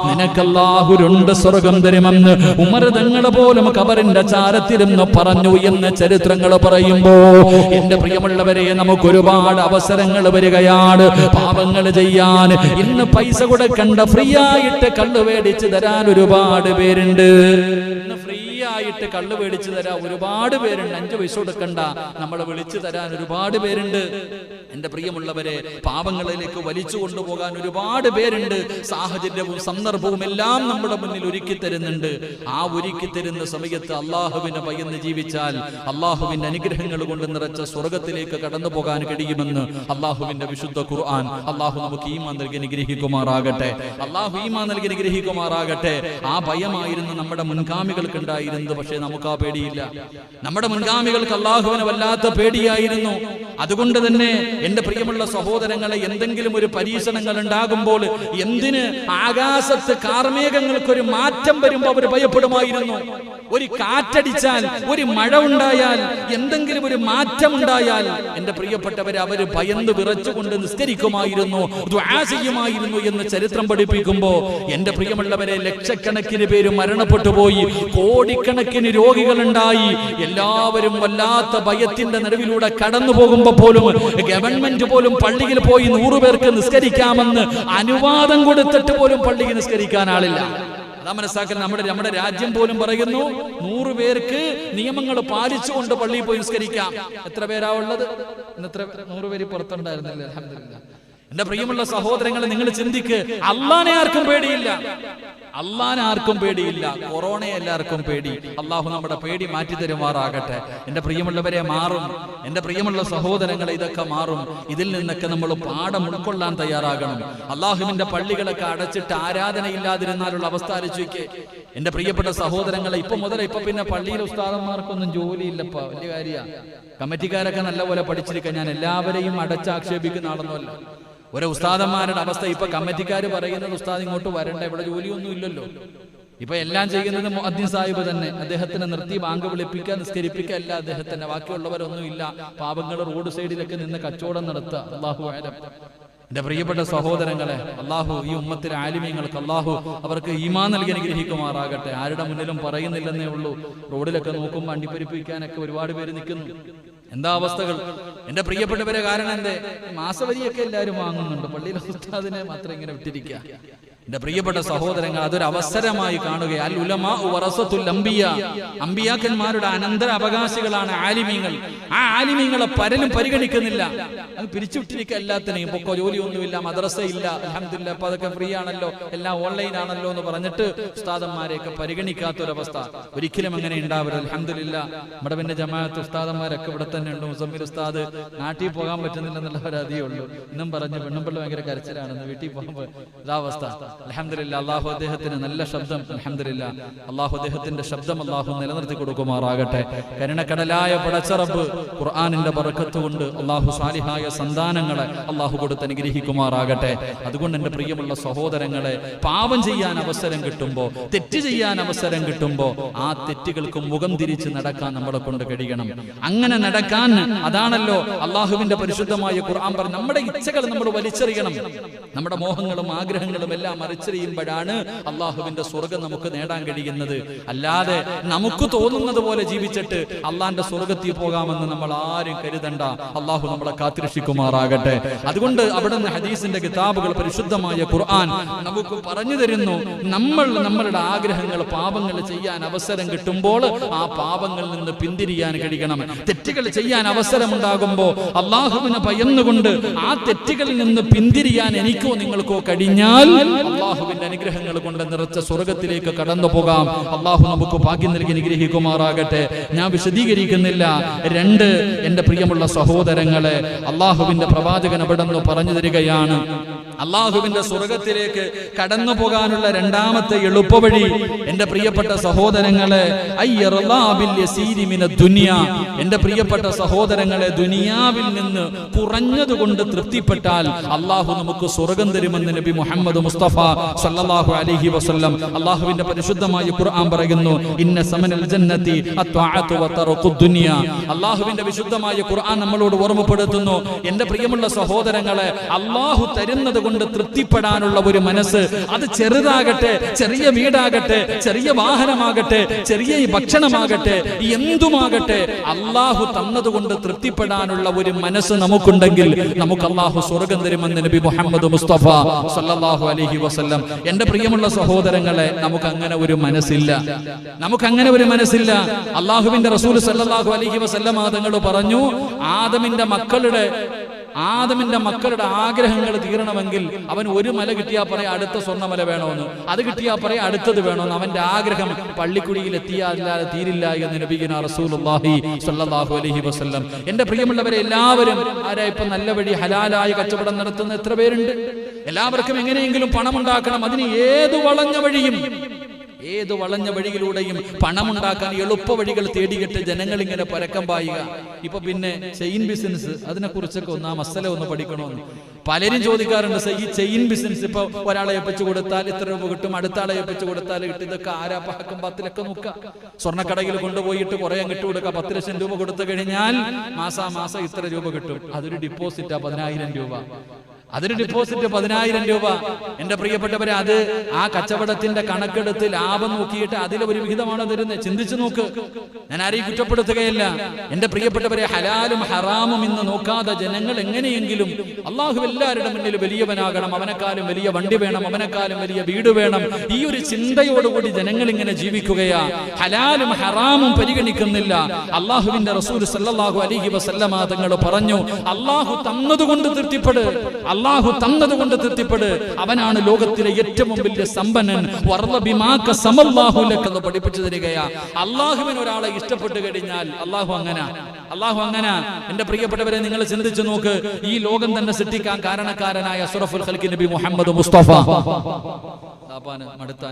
നിനക്കല്ലാഹു 2 സ്വർഗം തരുമെന്ന് ഉമർ തങ്ങളെ പോലും ഖബറിന്റെ ചാരത്തിരുന്ന് പറഞ്ഞു എന്ന് ചരിത്രങ്ങൾ പറയുമ്പോ, എന്റെ പ്രിയമുള്ളവരെ, നമുക്ക് ഒരുപാട് അവസരങ്ങൾ വരികയാണ് പാപങ്ങൾ ചെയ്യാൻ. ഇന്ന് പൈസ കൊടുക്കണ്ട, ഫ്രീ ആയിട്ട് കള്ള് മേടിച്ച് തരാൻ ഒരുപാട് പേരുണ്ട്. ഫ്രീ ആയിട്ട് കള്ള് മേടിച്ചു തരാൻ ഒരുപാട് പേരുണ്ട്. 5 പൈസ കൊടുക്കണ്ട, നമ്മളെ വിളിച്ചു തരാൻ ഒരുപാട് പേരുണ്ട്. എന്റെ പ്രിയമുള്ളവരെ, പാപങ്ങളിലേക്ക് വലിച്ചു കൊണ്ടുപോകാൻ ഒരുപാട് പേരുണ്ട്. സാഹചര്യവും സന്ദർഭവും എല്ലാം നമ്മുടെ മുന്നിൽ ഒരുക്കി തരുന്നുണ്ട്. ആ ഒരുക്കി തരുന്ന സമയത്ത് അള്ളാഹുവിനെ ഭയന്ന് ജീവിച്ചാൽ അള്ളാഹുവിന്റെ അനുഗ്രഹങ്ങൾ കൊണ്ട് നിറച്ച സ്വർഗത്തിലേക്ക് കടന്നു പോകാൻ കഴിയുമെന്ന് അള്ളാഹുവിന്റെ വിശുദ്ധ ഖുർആൻ. അള്ളാഹു നമുക്ക് ഈമാൻ നൽകി അനുഗ്രഹിക്കുമാറാകട്ടെ. ആ ഭയമായിരുന്നു നമ്മുടെ മുൻഗാമികൾക്ക് ഉണ്ടായിരുന്നത്. പക്ഷേ നമുക്ക് ആ പേടിയില്ല. നമ്മുടെ മുൻഗാമികൾക്ക് അള്ളാഹുവിനെ വല്ലാത്ത പേടിയായിരുന്നു. അതുകൊണ്ട് തന്നെ എന്റെ പ്രിയമുള്ള സഹോദരങ്ങളെ, എന്തെങ്കിലും ഒരു പരീക്ഷണങ്ങൾ ഉണ്ടാകുമ്പോൾ, എന്തിന് ആകാശത്ത് കാർമേഘങ്ങൾക്കൊരു മാറ്റം വരുമ്പോൾ അവർ ഭയപ്പെടുമായിരുന്നു. ഒരു കാറ്റടിച്ചാൽ, ഒരു മഴ ഉണ്ടായാൽ, എന്തെങ്കിലും ഒരു മാറ്റം ഉണ്ടായാൽ എന്റെ പ്രിയപ്പെട്ടവരെ, അവര് ഭയന്ന് വിറച്ചുകൊണ്ട് നിസ്കരിക്കുമായിരുന്നു, ദുആ ചെയ്യുമായിരുന്നു എന്ന് ചരിത്രം പഠിപ്പിക്കുമ്പോ, എന്റെ പ്രിയമുള്ളവരെ, ലക്ഷക്കണക്കിന് പേര് മരണപ്പെട്ടു പോയി, കോടിക്കണക്കിന് രോഗികളുണ്ടായി. എല്ലാവരും വല്ലാത്ത ഭയത്തിന്റെ നടുവിലൂടെ കടന്നു പോകുമ്പോ പോലും ഗവൺമെന്റ് പോലും പള്ളിയിൽ പോയി 100 പേർക്ക് നിസ്കരിക്കാമെന്ന് അനുവാദം കൊടുത്തിട്ട് പോലും പള്ളിയിൽ നിസ്കരിക്കാൻ ആളില്ല. അതാ മനസ്സിലാക്കൽ. നമ്മുടെ രാജ്യം പോലും പറയുന്നു 100 പേർക്ക് നിയമങ്ങൾ പാലിച്ചുകൊണ്ട് പള്ളിയിൽ പോയി നിസ്കരിക്കാം. എത്ര പേരാ ഉള്ളത്? ഇന്നത്ര 100 പേര് പുറത്തുണ്ടായിരുന്നില്ല. അൽഹംദുലില്ലാഹ്. എന്റെ പ്രിയമുള്ള സഹോദരങ്ങളെ, നിങ്ങൾ ചിന്തിക്ക്, അള്ളാനെ ആർക്കും പേടിയില്ല, കൊറോണയെ എല്ലാവർക്കും പേടി. അള്ളാഹു നമ്മുടെ പേടി മാറ്റി തരുമാറാകട്ടെ. എന്റെ പ്രിയമുള്ളവരെ, മാറും. എന്റെ പ്രിയമുള്ള സഹോദരങ്ങളെ, ഇതൊക്കെ മാറും. ഇതിൽ നിന്നൊക്കെ നമ്മൾ പാഠം ഉൾക്കൊള്ളാൻ തയ്യാറാകണം. അള്ളാഹുവിന്റെ പള്ളികളൊക്കെ അടച്ചിട്ട് ആരാധനയില്ലാതിരുന്നാലുള്ള അവസ്ഥ ആലോചിക്കേ. എന്റെ പ്രിയപ്പെട്ട സഹോദരങ്ങളെ, ഇപ്പൊ പിന്നെ പള്ളിയിലെ ഉസ്താദന്മാർക്കൊന്നും ജോലിയില്ലപ്പ, വലിയ കാര്യമാണ്. കമ്മിറ്റിക്കാരൊക്കെ നല്ലപോലെ പഠിച്ചിരിക്കാൻ ഞാൻ എല്ലാവരെയും അടച്ചാക്ഷേപിക്കുന്ന ആളൊന്നുമല്ല. ഒരു ഉസ്താദന്മാരുടെ അവസ്ഥ ഇപ്പൊ കമ്മിറ്റിക്കാര് പറയുന്നത്, ഉസ്താദ് ഇങ്ങോട്ട് വരണ്ട, ഇവിടെ ജോലിയൊന്നും ഇല്ലല്ലോ. ഇപ്പൊ എല്ലാം ചെയ്യുന്നത് മുഅദ്ദിൻ സാഹിബ് തന്നെ. അദ്ദേഹത്തിനെ നിർത്തി ബാങ്ക് വിളിപ്പിക്കുക, നിസ്കരിപ്പിക്കുക, അല്ല അദ്ദേഹത്തിന്റെ. ബാക്കിയുള്ളവരൊന്നും ഇല്ല. പാവങ്ങൾ റോഡ് സൈഡിലൊക്കെ നിന്ന് കച്ചവടം നടത്തുക. അല്ലാഹു അഅലം. എന്റെ പ്രിയപ്പെട്ട സഹോദരങ്ങളെ, അള്ളാഹു ഈ ഉമ്മത്തിലെ ആലിമീങ്ങൾക്ക് അള്ളാഹു അവർക്ക് ഈമാൻ നൽകി അനുഗ്രഹിക്കുമാറാകട്ടെ. ആരുടെ മുന്നിലും പറയുന്നില്ലെന്നേ ഉള്ളൂ. റോഡിലൊക്കെ നോക്കുമ്പോൾ അണ്ടിപ്പരിപ്പിക്കാനൊക്കെ ഒരുപാട് പേര് നിൽക്കുന്നു. എന്താ അവസ്ഥകൾ എന്റെ പ്രിയപ്പെട്ടവരെ! കാരണം എന്തേ? മാസവരിയൊക്കെ എല്ലാവരും വാങ്ങുന്നുണ്ട്, പള്ളിയിലെ ഉസ്താദിനെ മാത്രം ഇങ്ങനെ വിട്ടിരിക്കുക. എന്റെ പ്രിയപ്പെട്ട സഹോദരങ്ങൾ, അതൊരു അവസരമായി കാണുക. അൽ ഉലമാ വറസത്തുൽ അംബിയ, അമ്പിയാക്കന്മാരുടെ അനന്തര അവകാശികളാണ് ആലിമീങ്ങൾ. ആ ആലിമീങ്ങളെ പലരും പരിഗണിക്കുന്നില്ല. അത് പിരിച്ചുവിട്ടിരിക്കുക എല്ലാത്തിനെയും. പൊക്കോ, ജോലിയൊന്നുമില്ല, മദ്രസ ഇല്ല, അൽഹംദുലില്ലാ ഇപ്പൊ അതൊക്കെ ഫ്രീ ആണല്ലോ, എല്ലാം ഓൺലൈൻ ആണല്ലോ എന്ന് പറഞ്ഞിട്ട് ഉസ്താദന്മാരെയൊക്കെ പരിഗണിക്കാത്തൊരവസ്ഥ ഒരിക്കലും അങ്ങനെ ഉണ്ടാവരുത്. അൽഹംദുലില്ലാ നമ്മുടെ പിന്നെ ജമാഅത്ത് ഉസ്താദന്മാരൊക്കെ ഇവിടെ തന്നെ ഉണ്ട്. മുസമ്മിൽ ഉസ്താദ് നാട്ടിൽ പോകാൻ പറ്റുന്നില്ലെന്നുള്ള പരാതിയേ ഉള്ളൂ. ഇന്നും പറഞ്ഞ് പെണ്ണുമ്പിള്ള ഭയങ്കര കരച്ചിലാണെന്ന്, വീട്ടിൽ പോകുമ്പോൾ ഇതാ അവസ്ഥ. അൽഹംദുലില്ലാ അല്ലാഹു അദ്ദേഹത്തിന് നല്ല ശബ്ദം, അൽഹംദുലില്ലാ അല്ലാഹു അദ്ദേഹത്തിന്റെ ശബ്ദം അല്ലാഹു നിലനിർത്തി കൊടുക്കുമാറാകട്ടെ. കരുണക്കടലായ പടച്ച റബ്ബ് ഖുർആനിന്റെ ബറക്കത്ത് കൊണ്ട് അല്ലാഹു സാലിഹായ സന്താനങ്ങളെ അല്ലാഹു കൊടുത്ത് അനുഗ്രഹിക്കുമാറാകട്ടെ. അതുകൊണ്ട് എന്റെ പ്രിയമുള്ള സഹോദരങ്ങളെ, പാപം ചെയ്യാൻ അവസരം കിട്ടുമ്പോൾ, തെറ്റ് ചെയ്യാൻ അവസരം കിട്ടുമ്പോൾ ആ തെറ്റുകൾക്ക് മുഖം തിരിച്ച് നടക്കാൻ നമ്മളെ കൊണ്ട് കഴിയണം. അങ്ങനെ നടക്കാൻ അതാണല്ലോ അല്ലാഹുവിന്റെ പരിശുദ്ധമായ ഖുർആൻ പറഞ്ഞു. നമ്മുടെ ഇച്ഛകൾ നമ്മൾ വലിച്ചെറിയണം. നമ്മുടെ മോഹങ്ങളും ആഗ്രഹങ്ങളും എല്ലാം മറിച്ചെറിയുമ്പോഴാണ് അല്ലാഹുവിന്റെ സ്വർഗ്ഗം നമുക്ക് നേടാൻ കഴിയുന്നത്. അല്ലാതെ നമുക്ക് തോന്നുന്നത് പോലെ ജീവിച്ചിട്ട് അള്ളാന്റെ സ്വർഗ്ഗത്തിൽ പോകാമെന്ന് നമ്മൾ ആരും കരുതണ്ട. അള്ളാഹു നമ്മളെ കാത്തിരക്ഷിക്കുമാറാകട്ടെ. അതുകൊണ്ട് അവിടുന്ന് ഹദീസിന്റെ കിതാബുകൾ, പരിശുദ്ധമായ ഖുർആൻ നമുക്ക് പറഞ്ഞു തരുന്നു, നമ്മളുടെ ആഗ്രഹങ്ങൾ, പാപങ്ങൾ ചെയ്യാൻ അവസരം കിട്ടുമ്പോൾ ആ പാപങ്ങളിൽ നിന്ന് പിന്തിരിയാൻ കഴിയണം. തെറ്റുകൾ ചെയ്യാൻ അവസരമുണ്ടാകുമ്പോൾ അള്ളാഹുവിനെ ഭയന്നുകൊണ്ട് ആ തെറ്റുകളിൽ നിന്ന് പിന്തിരിയാൻ എനിക്കോ നിങ്ങൾക്കോ കഴിഞ്ഞാൽ അള്ളാഹുവിന്റെ അനുഗ്രഹങ്ങൾ കൊണ്ട് നിറച്ച സ്വർഗത്തിലേക്ക് കടന്നു പോകാം. അള്ളാഹു നമുക്ക് ഭാഗ്യം നൽകി അനുഗ്രഹിക്കുമാറാകട്ടെ. ഞാൻ വിശദീകരിക്കുന്നില്ല. രണ്ട്, എന്റെ പ്രിയമുള്ള സഹോദരങ്ങളെ, അള്ളാഹുവിന്റെ പ്രവാചകൻ അവിടെ നിന്ന് പറഞ്ഞു തരികയാണ്, അള്ളാഹുവിന്റെ സ്വർഗത്തിലേക്ക് കടന്നു പോകാനുള്ള രണ്ടാമത്തെ എളുപ്പവഴി എന്റെ പ്രിയപ്പെട്ട സഹോദരങ്ങളെ, എന്റെ പ്രിയപ്പെട്ട സഹോദരങ്ങളെ, ദുനിയാവിൽ നിന്ന് കുറഞ്ഞതുകൊണ്ട് തൃപ്തിപ്പെട്ടാൽ അള്ളാഹു നമുക്ക് സ്വർഗം തരുമെന്ന് നബി മുഹമ്മദ് മുസ്തഫ സല്ലല്ലാഹു അലൈഹി വസല്ലം അള്ളാഹുവിന്റെ പരിശുദ്ധമായ ഖുർആൻ പറയുന്നു. ഇന്ന സമനൽ ജന്നതി അത്വഅതു വതറഖുദ് ദുനിയ. അള്ളാഹുവിന്റെ വിശുദ്ധമായ ഖുർആൻ നമ്മളോട് ഓർമ്മപ്പെടുത്തുന്നു, എന്റെ പ്രിയമുള്ള സഹോദരങ്ങളെ, അള്ളാഹു തരുന്നത് കൊണ്ട് തൃപ്തിപ്പെടാനുള്ള ഒരു മനസ്സ്, അത് ചെറുതാകട്ടെ, ചെറിയ വീടാകട്ടെ, ചെറിയ വാഹനമാകട്ടെ, ചെറിയ ഭക്ഷണമാകട്ടെ, എന്തുമാകട്ടെ, അള്ളാഹു തന്നതുകൊണ്ട് തൃപ്തിപ്പെടാനുള്ള ഒരു മനസ്സ് നമുക്കുണ്ടെങ്കിൽ നമുക്ക് അള്ളാഹു സ്വർഗ്ഗം തരുമെന്ന് നബി മുഹമ്മദ് മുസ്തഫ സല്ലല്ലാഹു അലൈഹി വസല്ലം. എന്റെ പ്രിയമുള്ള സഹോദരങ്ങളെ, നമുക്ക് അങ്ങനെ ഒരു മനസ്സില്ല. നമുക്കങ്ങനെ ഒരു മനസ്സില്ല. അള്ളാഹുവിന്റെ റസൂൽ സല്ലല്ലാഹു അലൈഹി വസല്ലം തങ്ങൾ പറഞ്ഞു, ആദമിന്റെ മക്കളുടെ ആഗ്രഹങ്ങൾ തീരണമെങ്കിൽ അവൻ ഒരു മല കിട്ടിയാൽ പറയാം അടുത്ത സ്വർണ്ണമല വേണമെന്ന്, അത് കിട്ടിയാൽ പറയാം അടുത്തത് വേണമെന്ന്. അവന്റെ ആഗ്രഹം പള്ളിക്കുടിയിൽ എത്തിയാല്ലാതെ തീരില്ല എന്ന് നബിയുനാ റസൂലുള്ളാഹി സ്വല്ലല്ലാഹു അലൈഹി വസല്ലം. എന്റെ പ്രിയമുള്ളവരെ, എല്ലാവരും ആരാ ഇപ്പൊ നല്ല വഴി ഹലാലായ കച്ചവടം നടത്തുന്ന എത്ര പേരുണ്ട്? എല്ലാവർക്കും എങ്ങനെയെങ്കിലും പണമുണ്ടാക്കണം. അതിന് ഏത് വളഞ്ഞ വഴിയിലൂടെയും പണമുണ്ടാക്കാൻ എളുപ്പ വഴികൾ തേടിയിട്ട് ജനങ്ങൾ ഇങ്ങനെ പരക്കം പായുക. ഇപ്പൊ പിന്നെ ചെയിൻ ബിസിനസ്, അതിനെ കുറിച്ചൊക്കെ ആ മസല ഒന്ന് പഠിക്കണമെന്ന് പലരും ചോദിക്കാറുണ്ട്. ഈ ചെയിൻ ബിസിനസ് ഇപ്പൊ ഒരാളെ ഏൽപ്പിച്ചു കൊടുത്താൽ ഇത്ര രൂപ കിട്ടും, അടുത്ത ആളെ ഏൽപ്പിച്ചു കൊടുത്താൽ കിട്ടും. ഇതൊക്കെ ആരാ പഹക്കം 10 ലക്ഷം നോക്കുക. സ്വർണ്ണക്കടയിൽ കൊണ്ടുപോയിട്ട് കുറെ അങ്ങിട്ട് കൊടുക്കുക. 10 ലക്ഷം രൂപ കൊടുത്തു കഴിഞ്ഞാൽ മാസം ഇത്ര രൂപ കിട്ടും. അതൊരു ഡിപ്പോസിറ്റാ 10,000 രൂപ. അതൊരു ഡിപ്പോസിറ്റ് 10,000 രൂപ. എന്റെ പ്രിയപ്പെട്ടവരെ, അത് ആ കച്ചവടത്തിന്റെ കണക്കെടുത്ത് ലാഭം നോക്കിയിട്ട് അതിലെ ഒരു വിഹിതമാണ് തരുന്നത്. ചിന്തിച്ചു നോക്ക്. ഞാൻ ആരെയും കുറ്റപ്പെടുത്തുകയല്ല. എന്റെ പ്രിയപ്പെട്ടവരെ, ഹലാലും ഹറാമും ഇന്ന് നോക്കാതെ ജനങ്ങൾ എങ്ങനെയെങ്കിലും അള്ളാഹു എല്ലാവരുടെ മുന്നിൽ വലിയവനാകണം, അവനെക്കാളും വലിയ വണ്ടി വേണം, അവനെക്കാളും വലിയ വീട് വേണം, ഈ ഒരു ചിന്തയോടുകൂടി ജനങ്ങൾ ഇങ്ങനെ ജീവിക്കുകയാ. ഹലാലും ഹറാമും പരിഗണിക്കുന്നില്ല. അള്ളാഹുവിന്റെ റസൂൽ സല്ലല്ലാഹു അലൈഹി വസല്ലമ തങ്ങൾ പറഞ്ഞു, അള്ളാഹു തന്നതുകൊണ്ട് തൃപ്തിപ്പെട്, അള്ളാഹു തന്നതുകൊണ്ട് തൃപ്തിപ്പെട്. അവനാണ് ലോകത്തിലെ ഏറ്റവും വലിയ സമ്പന്നൻ. എന്ന് പഠിപ്പിച്ചു തരികയാ. അള്ളാഹുവിന് ഒരാളെ ഇഷ്ടപ്പെട്ടു കഴിഞ്ഞാൽ അള്ളാഹു അങ്ങനെ. എന്റെ പ്രിയപ്പെട്ടവരെ, നിങ്ങൾ ചിന്തിച്ചു നോക്ക്. ഈ ലോകം തന്നെ സൃഷ്ടിക്കാൻ കാരണക്കാരനായ അഷ്റഫുൽ ഖൽഖി നബി മുഹമ്മദ് മുസ്തഫ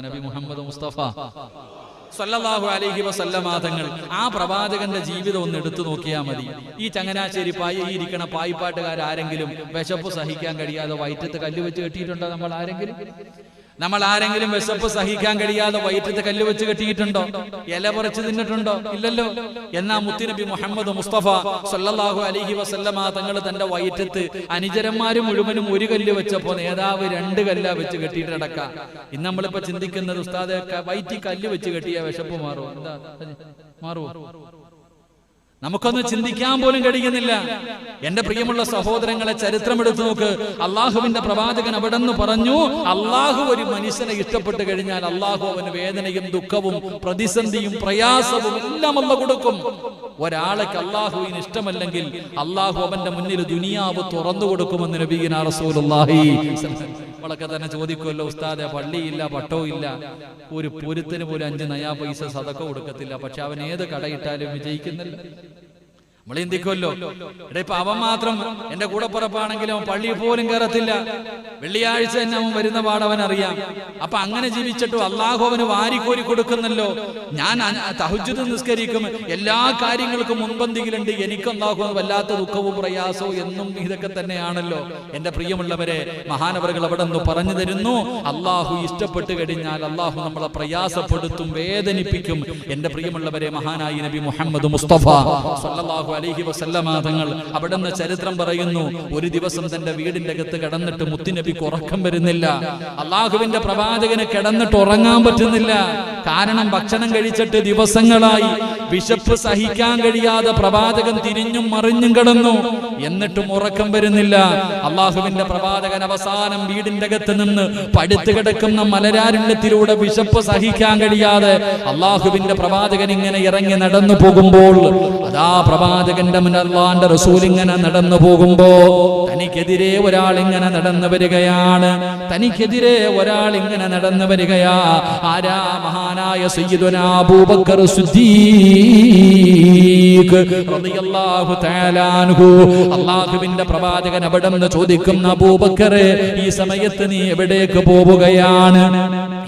നബി മുഹമ്മദ് മുസ്തഫ സല്ലല്ലാഹു അലൈഹി വസല്ലമ തങ്ങൾ, ആ പ്രവാചകന്റെ ജീവിതം ഒന്ന് എടുത്തു നോക്കിയാൽ മതി. ഈ ചങ്ങനാശ്ശേരി പായ ഈ ഇരിക്കണ പായിപ്പാട്ടുകാരെങ്കിലും വിശപ്പ് സഹിക്കാൻ കഴിയാതെ വയറ്റത്ത് കല്ല് വെച്ച് കെട്ടിയിട്ടുണ്ടോ? നമ്മൾ ആരെങ്കിലും വിശപ്പ് സഹിക്കാൻ കഴിയാതെ വയറ്റത്ത് കല്ല് വെച്ച് കെട്ടിയിട്ടുണ്ടോ? ഇല പറിച്ച് തിന്നിട്ടുണ്ടോ? ഇല്ലല്ലോ. എന്നാ മുത്തുനബി മുഹമ്മദ് മുസ്തഫ സല്ലല്ലാഹു അലൈഹി വസല്ലമ തങ്ങൾ തന്റെ വയറ്റത്ത് അനുചരന്മാര് മുഴുവനും ഒരു കല്ല് വെച്ചപ്പോ നേതാവ് 2 കല്ല വെച്ച് കെട്ടിയിട്ട് നടക്കാം. ഇന്ന് നമ്മളിപ്പോ ചിന്തിക്കുന്നത്, ഉസ്താദെ വയറ്റി കല്ല് വെച്ച് കെട്ടിയ വിശപ്പ് മാറുമോ? മാറുമോ? നമുക്കൊന്ന് ചിന്തിക്കാൻ പോലും കഴിയുന്നില്ല. എന്റെ പ്രിയമുള്ള സഹോദരങ്ങളെ, ചരിത്രം എടുത്തു നോക്ക്. അള്ളാഹുവിന്റെ പ്രവാചകൻ അവിടെ നിന്ന് പറഞ്ഞു, അള്ളാഹു ഒരു മനുഷ്യനെ ഇഷ്ടപ്പെട്ട് കഴിഞ്ഞാൽ അള്ളാഹു അവന് വേദനയും ദുഃഖവും പ്രതിസന്ധിയും പ്രയാസവും എല്ലാം അള്ളാഹു കൊടുക്കും. ഒരാൾക്ക് അള്ളാഹുവിന് ഇഷ്ടമല്ലെങ്കിൽ അള്ളാഹു അവന്റെ മുന്നിൽ ദുനിയാവ് തുറന്നു കൊടുക്കുമെന്ന് നബിയുനാ റസൂലുള്ളാഹി. നമ്മളൊക്കെ തന്നെ ചോദിക്കുമല്ലോ, ഉസ്താദെ പള്ളിയില്ല, പട്ടവും ഇല്ല, ഒരു പൊരുത്തിന് പോലും 5 നയാ പൈസ സദഖ കൊടുക്കത്തില്ല, പക്ഷെ അവൻ ഏത് കടയിട്ടാലും വിജയിക്കുന്നില്ല. നമ്മൾ ചിന്തിക്കുമല്ലോ, ഇപ്പൊ അവൻ മാത്രം എന്റെ കൂടപ്പുറപ്പാണെങ്കിലും പള്ളിയിൽ പോലും കയറത്തില്ല, വെള്ളിയാഴ്ച തന്നെ അവൻ വരുന്ന പാടവൻ അറിയാം. അപ്പൊ അങ്ങനെ ജീവിച്ചിട്ടും അള്ളാഹു അവന് വാരിക്കോരി കൊടുക്കുന്നല്ലോ. ഞാൻ തഹജ്ജുദ് നിസ്കരിക്കും, എല്ലാ കാര്യങ്ങൾക്കും മുൻപന്തിയിലുണ്ട്, എനിക്ക് അള്ളാഹു വല്ലാത്ത ദുഃഖവും പ്രയാസവും എന്നും ഇതൊക്കെ തന്നെയാണല്ലോ. എന്റെ പ്രിയമുള്ളവരെ, മഹാനവറുകൾ അവിടെ നിന്ന് പറഞ്ഞു തരുന്നു, അള്ളാഹു ഇഷ്ടപ്പെട്ട് കഴിഞ്ഞാൽ അള്ളാഹു നമ്മളെ പ്രയാസപ്പെടുത്തും, വേദനിപ്പിക്കും. എന്റെ പ്രിയമുള്ളവരെ, മഹാനായി നബി മുഹമ്മദ് മുസ്തഫ സല്ലല്ലാഹു അലൈഹി വസല്ലമ തങ്ങൾ അവിടെ നിന്ന് ചരിത്രം പറയുന്നു, ഒരു ദിവസം തന്റെ വീടിന്റെ അകത്ത് കിടന്നിട്ട് മുത്തുനബിക്ക് ഉറക്കം വരുന്നില്ല. അള്ളാഹുവിന്റെ പ്രവാചകന് കിടന്നിട്ട് ഉറങ്ങാൻ പറ്റുന്നില്ല. കാരണം ഭക്ഷണം കഴിച്ചിട്ട് ദിവസങ്ങളായി, വിശപ്പ് സഹിക്കാൻ കഴിയാതെ പ്രവാചകൻ തിരിഞ്ഞും മറിഞ്ഞും കിടന്നു, എന്നിട്ടും ഉറക്കം വരുന്നില്ല. അള്ളാഹുവിന്റെ പ്രവാചകൻ അവസാനം വീടിന്റെ അകത്ത് നിന്ന് പടുത്തു കിടക്കുന്ന മലരാരണ്യത്തിലൂടെ വിശപ്പ് സഹിക്കാൻ കഴിയാതെ അള്ളാഹുവിന്റെ പ്രവാചകൻ ഇങ്ങനെ ഇറങ്ങി നടന്നു പോകുമ്പോൾ, അതാ പ്രവാചകന്റെ മുന്നിൽ അല്ലാഹുവിന്റെ റസൂൽ ഇങ്ങനെ നടന്നു പോകുമ്പോ തനിക്കെതിരെ ഒരാൾ ഇങ്ങനെ നടന്നു വരികയാണ്. തനിക്കെതിരെ ഒരാൾ ഇങ്ങനെ നടന്നു വരികയാ. ആരാ? മഹാനായ സയ്യിദുനാ അബൂബക്കർ സിദ്ദീഖ് റളിയല്ലാഹു തആല അൻഹു. അല്ലാഹുവിന്റെ പ്രവാചകൻ അവിടെ നിന്ന് ചോദിക്കുന്ന, അബൂബക്കറെ, ഈ സമയത്ത് നീ എവിടേക്ക് പോവുകയാണ്?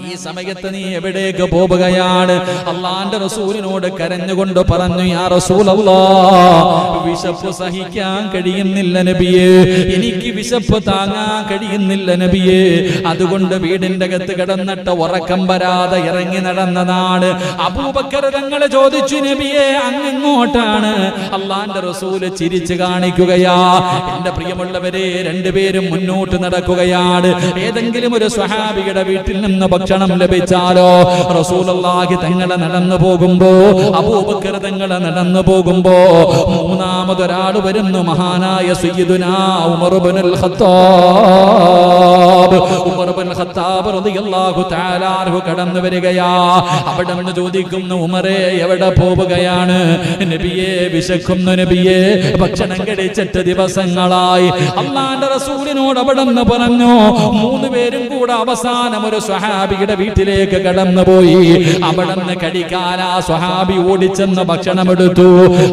ഈ സമയത്ത് നീ എവിടേക്ക് പോവുകയാണ്? അല്ലാഹുവിന്റെ റസൂലിനോട് കരഞ്ഞുകൊണ്ട് പറഞ്ഞു, യാ റസൂലല്ലാഹ്, വിശപ്പ് സഹിക്കാൻ കഴിയുന്നില്ല നബിയേ, എനിക്ക് വിശപ്പ് താങ്ങാൻ കഴിയുന്നില്ല നബിയേ, അതുകൊണ്ട് വീടിന്റെ അകത്ത് കിടന്നിട്ട് ഉറക്കം വരാതെ ഇറങ്ങി നടന്നതാണ്. അബൂബക്കർ തങ്ങളെ ചോദിച്ചു, നബിയേ അങ്ങെങ്ങോട്ടാണ്? അല്ലാഹുവിന്റെ റസൂല് ചിരിച്ചു കാണിക്കുകയാ. എന്റെ പ്രിയമുള്ളവരെ, രണ്ടുപേരും മുന്നോട്ട് നടക്കുകയാണ്. ഏതെങ്കിലും ഒരു സ്വഹാബിയുടെ വീട്ടിൽ നിന്ന് ഭക്ഷണം ലഭിച്ചാലോ, റസൂലുള്ളാഹി തങ്ങളെ നടന്നു പോകുമ്പോ, അബൂബക്കർ തങ്ങളെ നടന്നു പോകുമ്പോ മൂന്നാമതൊരാൾ വരുന്നു. മഹാനായ സയ്യിദുനാ ഉമർ ഇബ്നുൽ ഖത്താബ്. ഉമർ ഇബ്നുൽ ഖത്താബ് റളിയല്ലാഹു തആല അൻഹു കടന്നു വരികയാ. അവിടെ നിന്ന് ചോദിക്കുന്നു, ഉമറേ എവിടെ പോവുകയാണ്? നബിയേ വിശക്കുന്നു നബിയേ, ഭക്ഷണം കഴിച്ചിട്ട് ദിവസങ്ങളായി. അല്ലാഹുവിന്റെ റസൂലിനോട് അവിടെ നിന്ന് പറഞ്ഞു. 3 പേരും കൂടെ അവസാനം ഒരു സ്വഹാബിയുടെ വീട്ടിലേക്ക് കടന്നുപോയി. അവിടെ നിന്ന് കഴിക്കാൻ ആ സ്വഹാബി ഓടിച്ചെന്ന് ഭക്ഷണം എടുത്തു.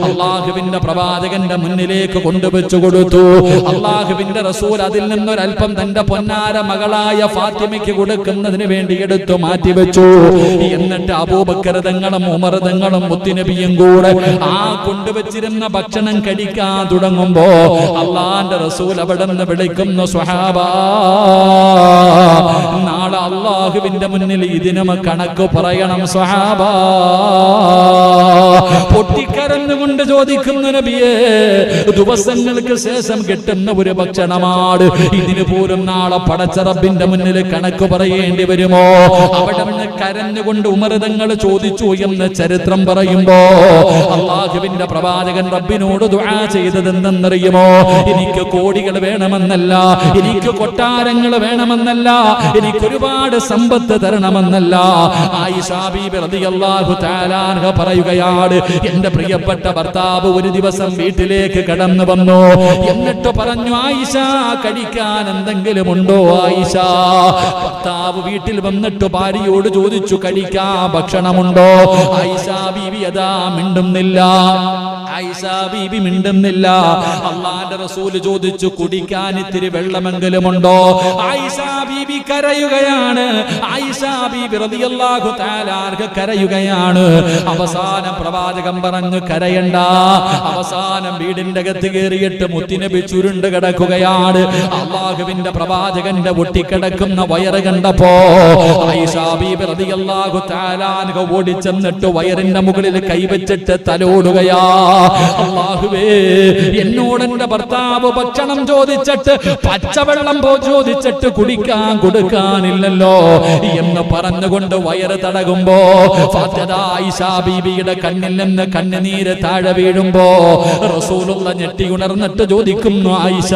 അള്ളാഹുവിന്റെ പ്രവാചകന്റെ മുന്നിലേക്ക് കൊണ്ടുവച്ചു കൊടുത്തു. അള്ളാഹുവിന്റെ റസൂൽ അതിൽ നിന്നൊരൽപ്പം തന്റെ പൊന്നാര മകളായ ഫാത്തിമയ്ക്ക് കൊടുക്കുന്നതിന് വേണ്ടി എടുത്തു മാറ്റിവെച്ചു. എന്നിട്ട് അബൂബക്കർ തങ്ങളും ഉമർ തങ്ങളും മുത്തുനബിയും കൂടെ ആ കൊണ്ടുവച്ചിരുന്ന ഭക്ഷണം കഴിക്കാൻ തുടങ്ങുമ്പോ അള്ളാന്റെ റസൂൽ അവിടെ നിന്ന് വിളിക്കുന്നു, സ്വഹാബാ, നാളെ അള്ളാഹുവിന്റെ മുന്നിൽ ഇതിനും കണക്ക് പറയണം സ്വഹാബാ. പൊട്ടിക്കരന്നുകൊണ്ട് ചോദിക്കുന്നു, നബിയേ, ദിവസങ്ങൾക്ക് ശേഷം കിട്ടുന്ന ഒരു ഭക്ഷണമാണ്, ഇതിന് പോലും നാളെ പടച്ച റബ്ബിന്റെ മുന്നിൽ കണക്ക് പറയേണ്ടി വരുമോ? അവിടെ നിന്ന് കരഞ്ഞുകൊണ്ട് ഉമർ തങ്ങൾ ചോദിച്ചു എന്ന് ചരിത്രം പറയുമ്പോ അള്ളാഹുവിന്റെ പ്രവാചകൻ റബ്ബിനോട് ദുആ ചെയ്തത് എന്തെന്നറിയുമോ? എനിക്ക് കോടികൾ വേണമെന്നല്ല, എനിക്ക് കൊട്ടാരങ്ങൾ വേണമെന്നല്ല, എനിക്ക് ഒരുപാട് സമ്പത്ത് തരണമെന്നല്ല. ആയിഷ ബീബി റളിയല്ലാഹു തആല അൻഹ പറയുകയാണ്, എന്റെ പ്രിയപ്പെട്ട ഭർത്താവ് ഒരു ദിവസം വീട്ടിലേക്ക് കടന്നു വന്നു. എന്നിട്ട് പറഞ്ഞു, ആയിഷ കഴിക്കാൻ എന്തെങ്കിലും ഉണ്ടോ? ആയിഷ. ഭർത്താവ് വീട്ടിൽ വന്നിട്ട് ഭാര്യയോട് ചോദിച്ചു, കഴിക്കാൻ ഭക്ഷണമുണ്ടോ? ആയിഷ ബീബി അതാ മിണ്ടുന്നില്ല. ആയിഷ ബീബി മിണ്ടുന്നില്ല. അല്ലാഹുവിന്റെ റസൂൽ ചോദിച്ചു, കുടിക്കാൻ ഇത്തിരി വെള്ളമെങ്കിലും ഉണ്ടോ? ആയിഷ ബീബി കരയുകയാണ്. ആയിഷ ബീബി റളിയല്ലാഹു തആല അൻഹ കരയുകയാണ്. അവസാനം പ്രവാചകൻ പറഞ്ഞു, കരയണ്ട. അവസാനം വീടിന്റെ അകത്ത് കയറിയിട്ട് മുത്തുനബി ചുരുണ്ട് കിടക്കുകയാണ്. അള്ളാഹുവിന്റെ പ്രവാചകന്റെ ഒട്ടിക്കിടക്കുന്ന വയറ് കണ്ടപ്പോ ആയിഷ ബീബി റളിയല്ലാഹു തആല അൻഹ ഓടിച്ചെന്നിട്ട് വയറിന്റെ മുകളിൽ കൈവച്ചിട്ട് തലോടുകയാ. അല്ലാഹുവേ, എന്നോട് എന്റെ ഭർത്താവ് ഭക്ഷണം ചോദിച്ചിട്ട് പച്ചവെള്ളം ചോദിച്ചിട്ട് കുടിക്കാൻ കൊടുക്കാനില്ലല്ലോ എന്ന് പറഞ്ഞുകൊണ്ട് വയറ് തടകുമ്പോ ആയിഷ ബീബിയുടെ കണ്ണിൽ നിന്ന് കണ്ണുനീര് താഴെ വീഴുമ്പോ റസൂലുള്ള ഞെട്ടി ഉണർന്നിട്ട് ചോദിക്കുന്നു, ആയിഷ,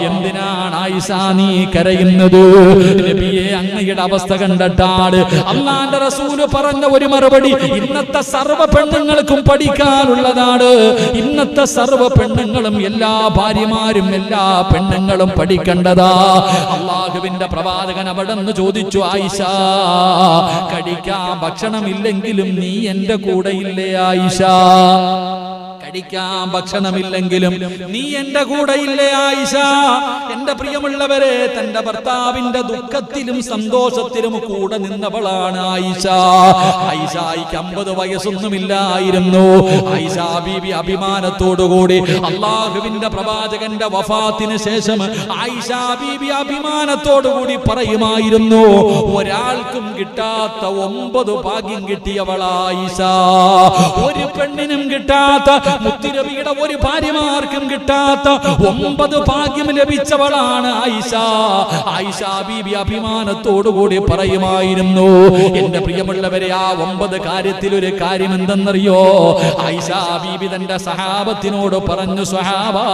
എന്തിനാണ് ആയിഷ നീ കരയുന്നത്? നബിയെ, അങ്ങയുടെ അവസ്ഥ കണ്ടിട്ടാണ്. അല്ലാഹുവിന്റെ റസൂല് പറഞ്ഞ ഒരു മറുപടി ഇന്നത്തെ സർവ്വ പെണ്ണുങ്ങൾക്കും പഠിക്കാനുള്ളതാണ്. ഇന്നത്തെ സർവ്വ പെണ്ണുങ്ങളും, എല്ലാ ഭാര്യമാരും, എല്ലാ പെണ്ണുങ്ങളും പഠിക്കേണ്ടതാ. അല്ലാഹുവിന്റെ പ്രവാചകൻ അവിടെ നിന്ന് ചോദിച്ചു, ആയിഷ, കഴിക്കാൻ ഭക്ഷണമില്ലെങ്കിലും നീ എന്റെ കൂടെ ഇല്ലേ ആയിഷ? കഴിക്കാൻ ഭക്ഷണമില്ലെങ്കിലും നീ എന്റെ കൂടെ ഇല്ലേ ആയിഷ? എന്റെ പ്രിയമുള്ളവരെ, തന്റെ ഭർത്താവിന്റെ ദുഃഖത്തിലും സന്തോഷത്തിലും കൂടെ നിന്നവളാണ് ആയിഷ. ആയിഷയ്ക്ക് 50 വയസ്സൊന്നുമില്ലായിരുന്നു. ആയിഷ ബീബി അഭിമാനത്തോടുകൂടി അള്ളാഹുവിന്റെ പ്രവാചകന്റെ വഫാത്തിന് ശേഷം ആയിഷ ബീബി അഭിമാനത്തോടുകൂടി പറയുമായിരുന്നു, ഒരാൾക്കും കിട്ടാത്ത 9 ഭാഗ്യം കിട്ടിയവളാ ആയിഷ. ഒരു പെണ്ണിനും കിട്ടാത്ത, മുത്തുനബിയുടെ ഒരു ഭാര്യമാർക്കും കിട്ടാത്ത 9 ഭാഗ്യം ലഭിച്ചവളാണ് ആയിഷ. ആയിഷ ബീബി അഭിമാനത്തോടുകൂടി പറയുമായിരുന്നു. എന്റെ പ്രിയമുള്ളവരെ, ആ 9 കാര്യത്തിൽ ഒരു കാര്യം എന്തെന്നറിയോ? ആയിഷ ബീബി തന്റെ സഹാബത്തിനോട് പറഞ്ഞു, സ്വഹാബാ,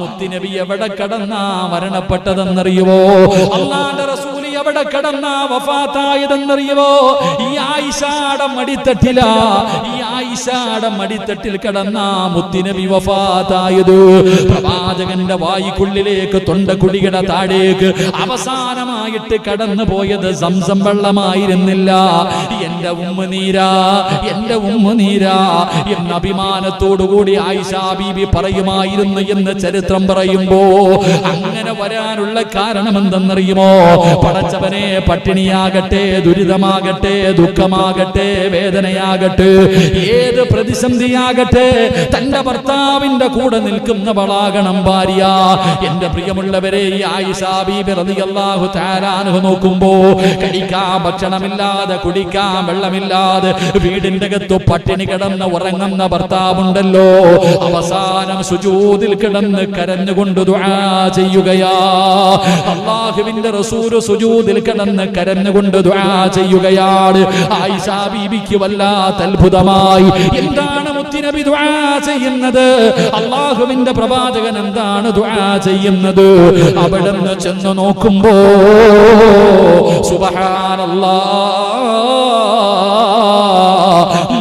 മുത്തുനബി എവിടെ കിടന്നാ മരണപ്പെട്ടതെന്നറിയുമോ? അല്ലാഹുവിന്റെ റസൂൽ എവിടെ കിടന്നാ വഫാത്തായതെന്നറിയുമോ? ഈ ആയിഷയുടെ മടിത്തട്ടിലാ, ഈ ആയിഷയുടെ മടിത്തട്ടിൽ കിടന്നാ മുത്തുനബി വഫാത്തായത്. പ്രവാചകന്റെ വായ്ക്കുള്ളിലേക്ക്, തൊണ്ടക്കുടിയുടെ താഴേക്ക് അവസാനമായിട്ട് കടന്നു പോയത് സംസം വെള്ളമായിരുന്നില്ല. എന്റെ ഉമ്മനീരാ, എന്റെ ഉമ്മനീരാ എന്ന് അഭിമാനത്തോടുകൂടി ആയിഷ ബീബി പറയുമായിരുന്നു എന്ന് ചരിത്രം പറയുമ്പോ, അങ്ങനെ വരാനുള്ള കാരണം എന്തെന്നറിയുമോ? പടച്ചവനെ, പട്ടിണിയാകട്ടെ, ദുരിതമാകട്ടെ, ദുഃഖമാകട്ടെ, വേദനയാകട്ടെ, ഏത് പ്രതിസന്ധിയാകട്ടെ, തന്റെ ഭർത്താവിന്റെ കൂടെ നിൽക്കുന്നവളാകണം ഭാര്യ. എന്റെ പ്രിയമുള്ളവരെ, ഈ ആയിഷ ബീബി റളിയല്ലാഹു തആല അൻഹ നോക്കുമ്പോ, കഴിക്കാൻ ഭക്ഷണമില്ലാതെ, കുടിക്കാൻ വെള്ളമില്ലാതെ, വീടിന്റെ അകത്ത് പട്ടിണി കിടന്ന് ഉറങ്ങുന്ന ഭർത്താവുണ്ടല്ലോ, അവസാനം സുജൂദിൽ കിടന്ന് കരഞ്ഞുകൊണ്ട് ദുആ ചെയ്യുകയാ. അല്ലാഹുവിന്റെ റസൂൽ സുജൂദിൽ കിടന്ന് കരഞ്ഞുകൊണ്ട് ദുആ ചെയ്യുകയാണ്. ആയിഷ ബീബിക്ക് വല്ലാത്ത അത്ഭുതമായി. എന്താണ് മുത്തുനബി ദുആ ചെയ്യുന്നത്? അല്ലാഹുവിന്റെ പ്രവാചകൻ എന്താണ് ദുആ ചെയ്യുന്നത്? അവിടുന്ന് ചെന്ന് നോക്കുമ്പോ, സുബ്ഹാനല്ലാഹ്,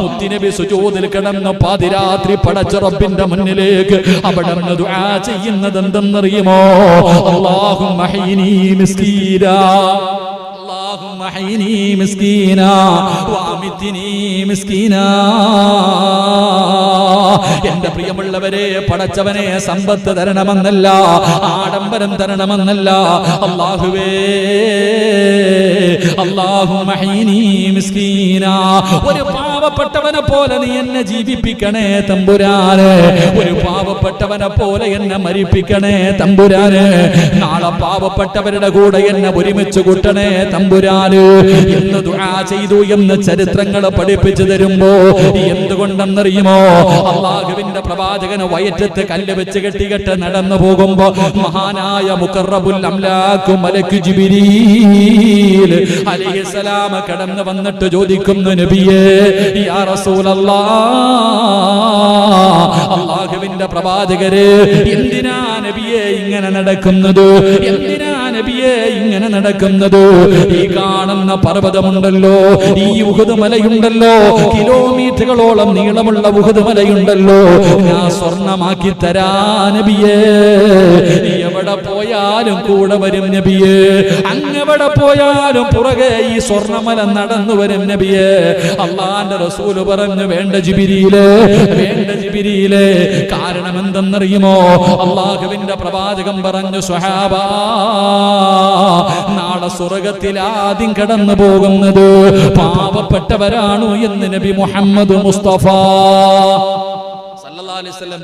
മുത്തുനബി സുജൂദിൽ കിടന്ന് പാതിരാത്രി പടച്ച റബ്ബിന്റെ മുന്നിലേക്ക് അവിടുന്ന് ദുആ ചെയ്യുന്നത് എന്തെന്നറിയുമോ? അല്ലാഹുമ്മ ഹയ്യിനി മിസ്കീനാ, اللهم احيني مسكينا وامتني مسكينا. എന്റെ പ്രിയമുള്ളവരെ, പടച്ചവനെ സമ്പത്ത് തരണമെന്നല്ല, ആഡംബരം തരണമെന്നല്ല, അല്ലാഹുവേ, അല്ലാഹുമ്മ ഹയ്യിനി മിസ്കീനാ, ഒരു പാവപ്പെട്ടവനെ പോലെ നീ എന്നെ ജീവിപ്പിക്കണേ തമ്പുരാനെ, ഒരു പാവപ്പെട്ടവനെ പോലെ എന്നെ മരിപ്പിക്കണേ തമ്പുരാനെ, നാളെ പാവപ്പെട്ടവരുടെ കൂടെ എന്നെ ഒരുമിച്ച് കൂട്ടണേ തമ്പുരാന് എന്ന് ദുആ ചെയ്തു എന്ന് ചരിത്രങ്ങൾ പഠിപ്പിച്ചു തരുമ്പോ, എന്തുകൊണ്ടെന്നറിയുമോ? അല്ലാഹുവിന്റെ പ്രവാചകന് വയറ്റത്ത് കല്ല് വെച്ച് കെട്ടികെട്ട് നടന്നു പോകുമ്പോ, മഹാനായ മുഖറബുൽ അംലാഖ് മലക്ക് ജിബ്രീൽ അലൈഹിസ്സലാം കടന്നു വന്നിട്ട് ചോദിക്കുന്നു, നബിയേ, യാ റസൂലല്ലാഹ്, അല്ലാഹുവിന്റെ പ്രവാചകരെ, എന്തിനാ നബിയേ ഇങ്ങനെ നടക്കുന്നത്? എന്തിനാ നബിയേ ഇങ്ങനെ നടക്കുന്നത്? ഈ കാണുന്ന പർവ്വതമുണ്ടല്ലോ, ഈ ഉഹദ് മലയുണ്ടല്ലോ, കിലോമീറ്ററുകളോളം നീളമുള്ള ഉഹദ് മലയുണ്ടല്ലോ, ഞാൻ സ്വർണമാക്കി തരാ നബിയേ, എവിടെ പോയാലും കൂടെ വരും നബിയേ, അങ്ങെവിടെ പോയാലും പുറകെ ഈ സ്വർണമല നടന്നു വരും നബിയേ. അല്ലാഹുവിന്റെ റസൂൽ പറഞ്ഞു, വേണ്ട ജിബ്രീലേ, വേണ്ട ജിബ്രീലേ. കാരണം എന്തെന്നറിയുമോ? അല്ലാഹുവിന്റെ പ്രവാചകൻ പറഞ്ഞു, സ്വഹാബാ, നാളെ സ്വർഗ്ഗത്തിൽ ആദ്യം കടന്നു പോകുന്നത് പാവപ്പെട്ടവരാണോ എന്ന് നബി മുഹമ്മദ് മുസ്തഫ സല്ലല്ലാഹു അലൈഹി വസല്ലം